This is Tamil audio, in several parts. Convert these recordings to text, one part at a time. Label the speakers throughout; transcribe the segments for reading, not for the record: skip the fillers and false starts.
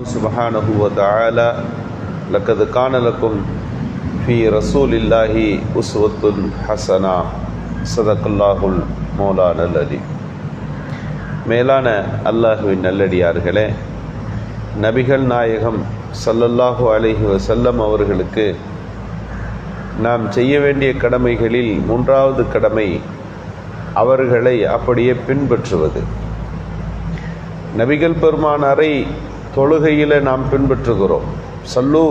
Speaker 1: சுப்ஹானஹு வ தஆலா லக்கத் கான லக்கும் ஃபீ ரசூலில்லாஹி உஸ்வத்துன் ஹஸனா ஸதகல்லாஹுல் மௌலானல் அலீம். மேலான அல்லாஹுவின் நல்லடியார்களே, நபிகள் நாயகம் ஸல்லல்லாஹு அலைஹி வஸல்லம் அவர்களுக்கு நாம் செய்ய வேண்டிய கடமைகளில் மூன்றாவது கடமை அவர்களை அப்படியே பின்பற்றுவது. நபிகள் பெருமானாரை தொழுகையில் நாம் பின்பற்றுகிறோம். சல்லு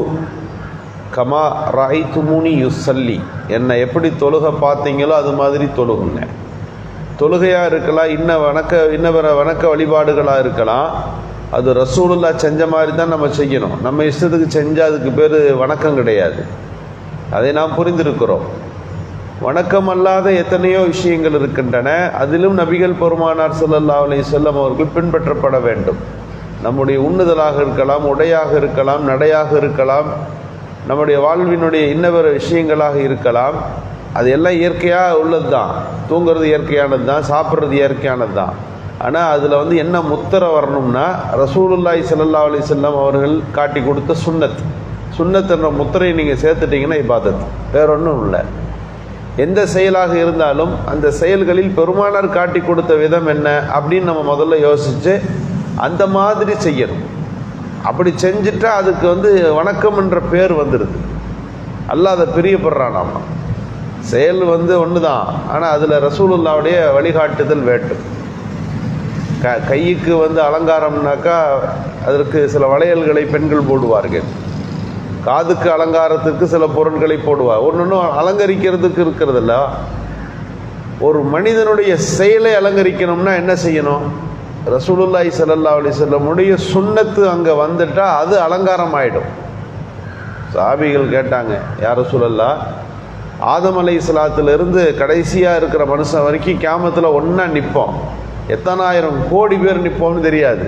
Speaker 1: கமா ராய்துமுனி யுசல்லி, என்னை எப்படி தொழுகை பார்த்தீங்களோ அது மாதிரி தொழுகுங்க. தொழுகையாக இருக்கலாம், இன்ன வணக்க வழிபாடுகளாக இருக்கலாம். அது ரசூலுல்லாஹ் செஞ்ச மாதிரி தான் நம்ம செய்யணும். நம்ம இஷ்டத்துக்கு செஞ்சால் அதுக்கு பேர் வணக்கம் கிடையாது. அதை நாம் புரிந்திருக்கிறோம். வணக்கம் அல்லாத எத்தனையோ விஷயங்கள் இருக்கின்றன. அதிலும் நபிகள் பெருமானார் ஸல்லல்லாஹு அலைஹி வஸல்லம் அவர்கள் பின்பற்றப்பட வேண்டும். நம்முடைய உண்ணுதலாக இருக்கலாம், உடையாக இருக்கலாம், நடையாக இருக்கலாம், நம்முடைய வாழ்வினுடைய இன்னவர விஷயங்களாக இருக்கலாம். அது எல்லாம் இயற்கையாக உள்ளது தான். தூங்குறது இயற்கையானது தான், சாப்பிட்றது இயற்கையானது தான். ஆனால் அதில் என்ன முத்திரை வரணும்னா ரசூலுல்லாஹி ஸல்லல்லாஹு அலைஹி வஸல்லம் அவர்கள் காட்டி கொடுத்த சுன்னத் என்ற முத்திரையை நீங்கள் சேர்த்துட்டிங்கன்னா இபாதத், வேற ஒன்றும் இல்லை. எந்த செயலாக இருந்தாலும் அந்த செயல்களில் பெருமானார் காட்டி கொடுத்த விதம் என்ன அப்படின்னு நம்ம முதல்ல யோசித்து அந்த மாதிரி செய்யணும். அப்படி செஞ்சுட்டா அதுக்கு வணக்கம் என்ற பேர் வந்துடுது. அல்லாஹ் அதை பிரியப்படுறான். நாம செயல் ஒன்று தான், ஆனால் அதில் ரசூலுல்லாவுடைய வழிகாட்டுதல் வேண்டும். கைக்கு அலங்காரம்னாக்கா அதற்கு சில வளையல்களை பெண்கள் போடுவார்கள். காதுக்கு அலங்காரத்துக்கு சில பொருட்களை போடுவார். ஒன்றும் அலங்கரிக்கிறதுக்கு இருக்கிறதில்ல. ஒரு மனிதனுடைய செயலை அலங்கரிக்கணும்னா என்ன செய்யணும்? ரசூலுல்லாஹி ஸல்லல்லாஹு அலைஹி வஸல்லமுடைய சுன்னத்து அங்கே வந்துட்டால் அது அலங்காரம் ஆகிடும். சஹாபிகள் கேட்டாங்க, யா ரசூலல்லாஹ், ஆதம் அலைஹிஸ்ஸலாத்திலிருந்து கடைசியாக இருக்கிற மனுஷன் வரைக்கும் கியாமத்தில் ஒன்றா நிற்போம், எத்தனாயிரம் கோடி பேர் நிற்போம்னு தெரியாது.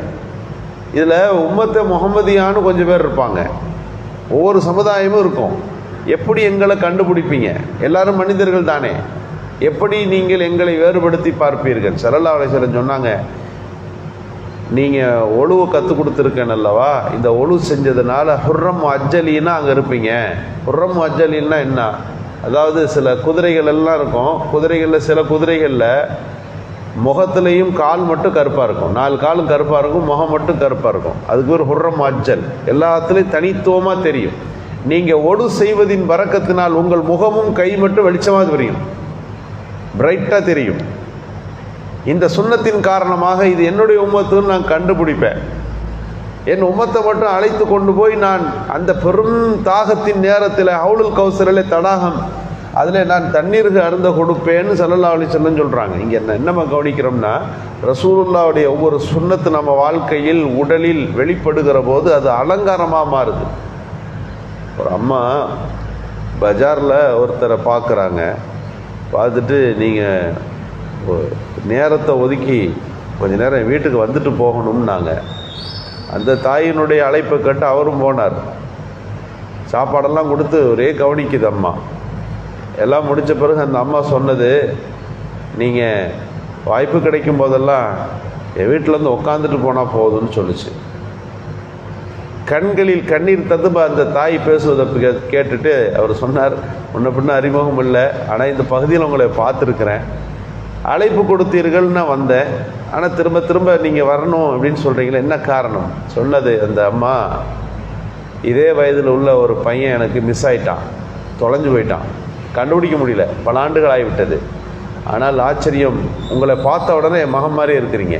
Speaker 1: இதில் உம்மத்தை முஹம்மதியான்னு கொஞ்சம் பேர் இருப்பாங்க, ஒவ்வொரு சமுதாயமும் இருக்கும். எப்படி எங்களை கண்டுபிடிப்பீங்க? எல்லாரும் மனிதர்கள் தானே, எப்படி நீங்கள் எங்களை வேறுபடுத்தி பார்ப்பீர்கள்? ஸல்லல்லாஹு அலைஹி வஸல்லம் சொன்னாங்க, நீங்கள் ஒழுவை கற்றுக் கொடுத்துருக்கேன் அல்லவா, இந்த ஒழு செஞ்சதுனால ஹுர்ரம் அஜ்ஜலின்னா அங்கே இருப்பீங்க. ஹுர்ரம் அஜ்ஜலின்னா என்ன? அதாவது சில குதிரைகள் எல்லாம் இருக்கும். குதிரைகளில் சில குதிரைகளில் முகத்துலேயும் கால் மட்டும் கருப்பாக இருக்கும், 4 காலும் கருப்பாக இருக்கும், முகம் மட்டும் கருப்பாக இருக்கும். அதுக்கு ஒரு ஹுர்ரம் அஜ்ஜல், எல்லாத்துலேயும் தனித்துவமாக தெரியும். நீங்கள் ஒடு செய்வதின் பரக்கத்தினால் உங்கள் முகமும் கை மட்டும் வெளிச்சமாக தெரியும், பிரைட்டாக தெரியும். இந்த சுன்னத்தின் காரணமாக இது என்னுடைய உம்மத்துன்னு நான் கண்டுபிடிப்பேன். என் உம்மத்தை மட்டும் அழைத்து கொண்டு போய் நான் அந்த பெரும் தாகத்தின் நேரத்தில் ஹவுலுல் கௌசரில் தடாகம், அதில் நான் தண்ணீருக்கு அருந்த கொடுப்பேன்னு ஸல்லல்லாஹு அலைஹி வஸல்லம் சொல்கிறாங்க. இங்கே என்னம்மா கவனிக்கிறோம்னா, ரசூலுல்லாவுடைய ஒவ்வொரு சுன்னத்து நம்ம வாழ்க்கையில் உடலில் வெளிப்படுகிற போது அது அலங்காரமாக மாறுது. ஒரு அம்மா பஜாரில் ஒருத்தரை பார்க்குறாங்க. பார்த்துட்டு நீங்கள் நேரத்தை ஒதுக்கி கொஞ்ச நேரம் வீட்டுக்கு வந்துட்டு போகணும்னாங்க. அந்த தாயினுடைய அழைப்பை கேட்டு அவரும் போனார். சாப்பாடெல்லாம் கொடுத்து ஒரே கவனிக்குது அம்மா. எல்லாம் முடித்த பிறகு அந்த அம்மா சொன்னது, நீங்கள் வாய்ப்பு கிடைக்கும் போதெல்லாம் என் வீட்டிலேருந்து உட்காந்துட்டு போனால் போதும்னு சொல்லிச்சு. கண்களில் கண்ணீர் ததும்ப அந்த தாய் பேசுவதை கேட்டுட்டு அவர் சொன்னார், முன்ன பின்ன அறிமுகம் இல்லை, ஆனால் இந்த பகுதியில் உங்களை பார்த்துருக்குறேன், அழைப்பு கொடுத்தீர்கள்னு வந்தேன், ஆனால் திரும்ப திரும்ப நீங்கள் வரணும் அப்படின்னு சொல்கிறீங்களே, என்ன காரணம்? சொன்னது அந்த அம்மா, இதே வயதில் உள்ள ஒரு பையன் எனக்கு மிஸ் ஆகிட்டான், தொலைஞ்சு போயிட்டான், கண்டுபிடிக்க முடியல, பல ஆண்டுகள் ஆகிவிட்டது. ஆனால் ஆச்சரியம், உங்களை பார்த்த உடனே என் மகன் மாதிரி இருக்கிறீங்க,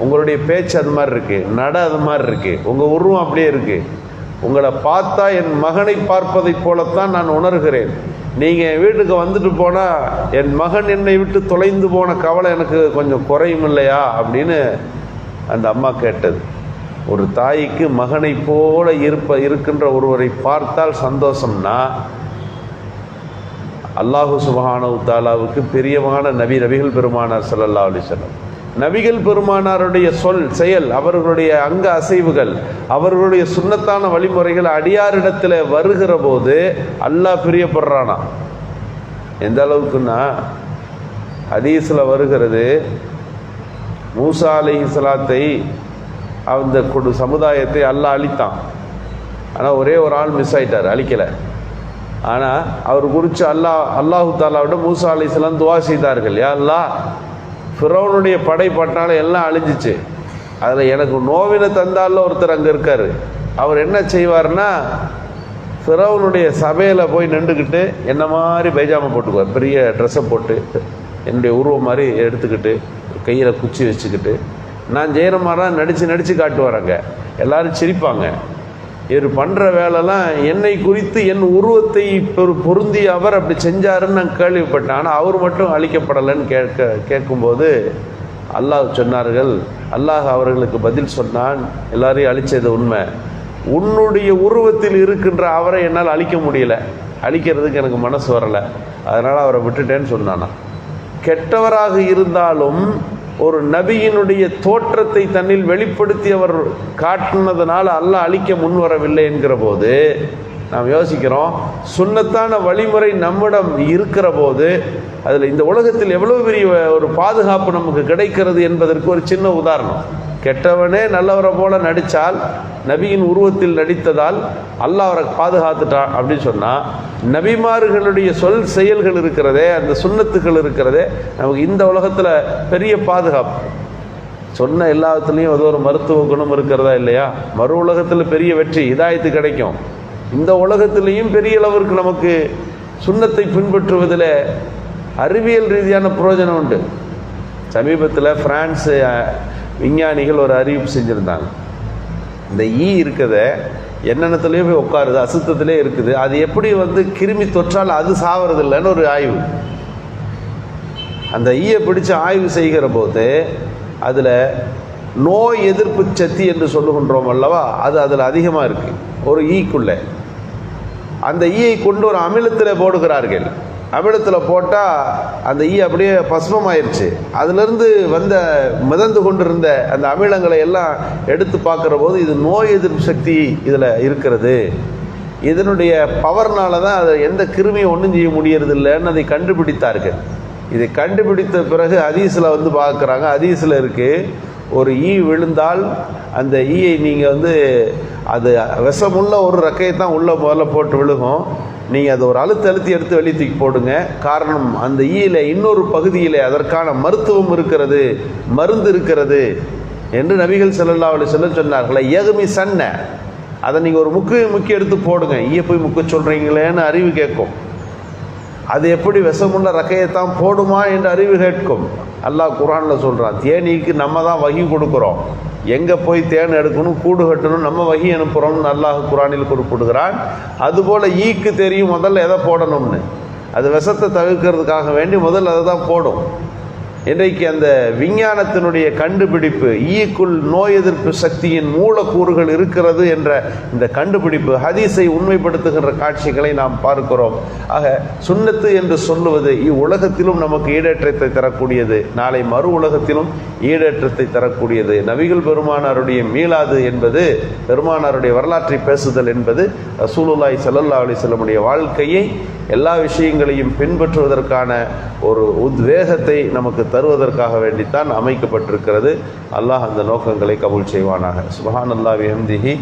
Speaker 1: உங்களுடைய பேச்சு அது மாதிரி இருக்குது, நட அது மாதிரி இருக்குது, உங்கள் உருவம் அப்படியே இருக்குது, உங்களை பார்த்தா என் மகனை பார்ப்பதை போலத்தான் நான் உணர்கிறேன். நீங்கள் என் வீட்டுக்கு வந்துட்டு போனால் என் மகன் என்னை விட்டு தொலைந்து போன கவலை எனக்கு கொஞ்சம் குறையும் இல்லையா அப்படின்னு அந்த அம்மா கேட்டது. ஒரு தாய்க்கு மகனை போல இருக்கின்ற ஒருவரை பார்த்தால் சந்தோஷம்னா, அல்லாஹு சுப்ஹானஹு தஆலாவுக்கு பிரியமான நபிகள் பெருமானார் ஸல்லல்லாஹு அலைஹி வஸல்லம், நபிகள் பெருமானாருடைய செயல், அவர்களுடைய அங்க அசைவுகள், அவர்களுடைய சுன்னத்தான வழிமுறைகள் அடியாரிடத்தில் வருகிற போது அல்லாஹ் பிரியப்படுறானா. எந்த அளவுக்குன்னா, ஹதீஸில் வருகிறது, மூசா அலைஹிஸ்ஸலாத்தை அந்த சமுதாயத்தை அல்லாஹ் அழித்தான். ஆனால் ஒரே ஒரு ஆள் மிஸ் ஆயிட்டார், அழிக்கலை. ஆனால் அவர் குறித்து அல்லாஹு தாலாவிட மூசா அலைஹிஸ்ஸலாம் துவா செய்தார்கள். யா அல்லாஹ், ஃபிரௌனுடைய படை பட்டாலும் எல்லாம் அழிஞ்சிச்சு, அதில் எனக்கு நோவினை தந்தால ஒருத்தர் அங்கே இருக்கார். அவர் என்ன செய்வார்னா, ஃபிரௌனுடைய சபையில் போய் நின்றுக்கிட்டு என்ன மாதிரி பைஜாமா போட்டுக்குவார், பெரிய ட்ரெஸ்ஸை போட்டு என்னுடைய உருவம் மாதிரி எடுத்துக்கிட்டு கையில் குச்சி வச்சுக்கிட்டு நான் செய்கிற மாதிரிலாம் நடித்து காட்டுவாரங்க. எல்லோரும் சிரிப்பாங்க. இவர் பண்ணுற வேலைலாம் என்னை குறித்து என் உருவத்தை பொருந்தி அவர் அப்படி செஞ்சாருன்னு நான் கேள்விப்பட்டேன். ஆனால் அவர் மட்டும் அழிக்கப்படலைன்னு கேட்கும்போது அல்லாஹ் சொன்னார்கள், அல்லாஹ் அவர்களுக்கு பதில் சொன்னான், எல்லாரையும் அழித்தது உண்மை, உன்னுடைய உருவத்தில் இருக்கின்ற அவரை என்னால் அழிக்க முடியல, அழிக்கிறதுக்கு எனக்கு மனசு வரலை, அதனால் அவரை விட்டுட்டேன்னு சொன்னானா. கெட்டவராக இருந்தாலும் ஒரு நபியினுடைய தோற்றத்தை தன்னில் வெளிப்படுத்தி அவர் காட்டினதுனால அல்லாஹ் அழிக்க முன்வரவில்லை என்கிற போது நாம் யோசிக்கிறோம், சுன்னத்தான வழிமுறை நம்மிடம் இருக்கிற போது அதில் இந்த உலகத்தில் எவ்வளோ பெரிய ஒரு பாதுகாப்பு நமக்கு கிடைக்கிறது என்பதற்கு ஒரு சின்ன உதாரணம். கெட்டவனே நல்லவரை போல நடித்தால், நபியின் உருவத்தில் நடித்ததால் அல்லாஹ் அவரை பாதுகாத்துட்டான் அப்படின்னு சொன்னால், நபிமார்களுடைய சொல் செயல்கள் இருக்கிறதே, அந்த சுன்னத்துகள் இருக்கிறதே, நமக்கு இந்த உலகத்தில் பெரிய பாதுகாப்பு. சொன்ன எல்லாத்துலேயும் ஏதோ ஒரு மருத்துவ குணம் இருக்கிறதா இல்லையா? மறு உலகத்தில் பெரிய வெற்றி ஹிதாயத்து கிடைக்கும். இந்த உலகத்திலையும் பெரிய அளவிற்கு நமக்கு சுன்னத்தை பின்பற்றுவதில் அறிவியல் ரீதியான பிரயோஜனம் உண்டு. சமீபத்தில் பிரான்ஸ் விஞ்ஞானிகள் ஒரு அறிவிப்பு செஞ்சுருந்தாங்க. இந்த இருக்கிறத என்னென்னத்துலேயே போய் உட்காருது, அசுத்தத்திலே இருக்குது, அது எப்படி கிருமி தொற்றால் அது சாவறது இல்லைன்னு ஒரு ஆய்வு. அந்த பிடிச்சு ஆய்வு செய்கிற போது அதில் நோய் எதிர்ப்பு சக்தி என்று சொல்லுகின்றோம் அல்லவா, அது அதில் அதிகமாக இருக்குது. ஒரு ஈக்குள்ளே அந்த கொண்டு ஒரு அமிலத்தில் போடுகிறார்கள். அமிலத்தில் போட்டால் அந்த அப்படியே பஸ்மமாயிருச்சு. அதிலிருந்து மிதந்து கொண்டிருந்த அந்த அமிலங்களை எல்லாம் எடுத்து பார்க்குற போது இது நோய் எதிர்ப்பு சக்தி இதில் இருக்கிறது, இதனுடைய பவர்னால தான் அதை எந்த கிருமியும் ஒன்றும் செய்ய முடியறதில்லைன்னு அதை கண்டுபிடித்தார்கள். இதை கண்டுபிடித்த பிறகு ஹதீஸில் பார்க்குறாங்க. ஹதீஸில் இருக்குது, ஒரு விழுந்தால் அந்த நீங்கள் அது விஷமுள்ள ஒரு ரக்கையை தான் உள்ளே முதல்ல போட்டு விழுகும், நீங்கள் அதை ஒரு அழுத்தி எடுத்து வெளியே தூக்கி போடுங்க. காரணம், அந்த இன்னொரு பகுதியில் அதற்கான மருத்துவம் இருக்கிறது, மருந்து இருக்கிறது என்று நபிகள் ஸல்லல்லாஹு அலைஹி வஸல்லம் சொன்னார்களே. ஏகுமி சன்ன, அதை நீங்கள் ஒரு முக்கி எடுத்து போடுங்க. போய் முக்க சொல்கிறீங்களேன்னு அறிவு கேட்கும். அது எப்படி விஷமுள்ள ரக்கையைத்தான் போடுமா என்று அறிவு கேட்கும். அல்லாஹ் குர்ஆனில் சொல்கிறான், தேனீக்கு நம்ம தான் வகி கொடுக்குறோம், எங்கே போய் தேன் எடுக்கணும், கூடு கட்டணும், நம்ம வகி அனுப்புகிறோம்னு அல்லாஹ் குர்ஆனில் குறிப்பிடுகிறான். அதுபோல் ஈக்கு தெரியும் முதல்ல எதை போடணும்னு, அது விஷத்தை தவிர்க்கிறதுக்காக வேண்டி முதல்ல அதை தான் போடும். இன்றைக்கு அந்த விஞ்ஞானத்தினுடைய கண்டுபிடிப்பு, ஈக்குள் நோய் எதிர்ப்பு சக்தியின் மூலக்கூறுகள் இருக்கிறது என்ற இந்த கண்டுபிடிப்பு, ஹதீஸை உண்மைப்படுத்துகின்ற காட்சிகளை நாம் பார்க்கிறோம். ஆக சுன்னத்து என்று சொல்லுவது இவ்வுலகத்திலும் நமக்கு ஈடேற்றத்தை தரக்கூடியது, நாளை மறு உலகத்திலும் ஈடேற்றத்தை தரக்கூடியது. நபிகள் பெருமானாருடைய மீளாது என்பது, பெருமானாருடைய வரலாற்றை பேசுதல் என்பது ரசூலுல்லாஹி ஸல்லல்லாஹு அலைஹி வஸல்லம் வாழ்க்கையை, எல்லா விஷயங்களையும் பின்பற்றுவதற்கான ஒரு உத்வேகத்தை நமக்கு தருவதற்காக வேண்டித்தான் அமைக்கப்பட்டிருக்கிறது. அல்லாஹ் அந்த நோக்கங்களை கபூல் செய்வானாக. சுப்ஹானல்லாஹி வபிஹம்திஹி.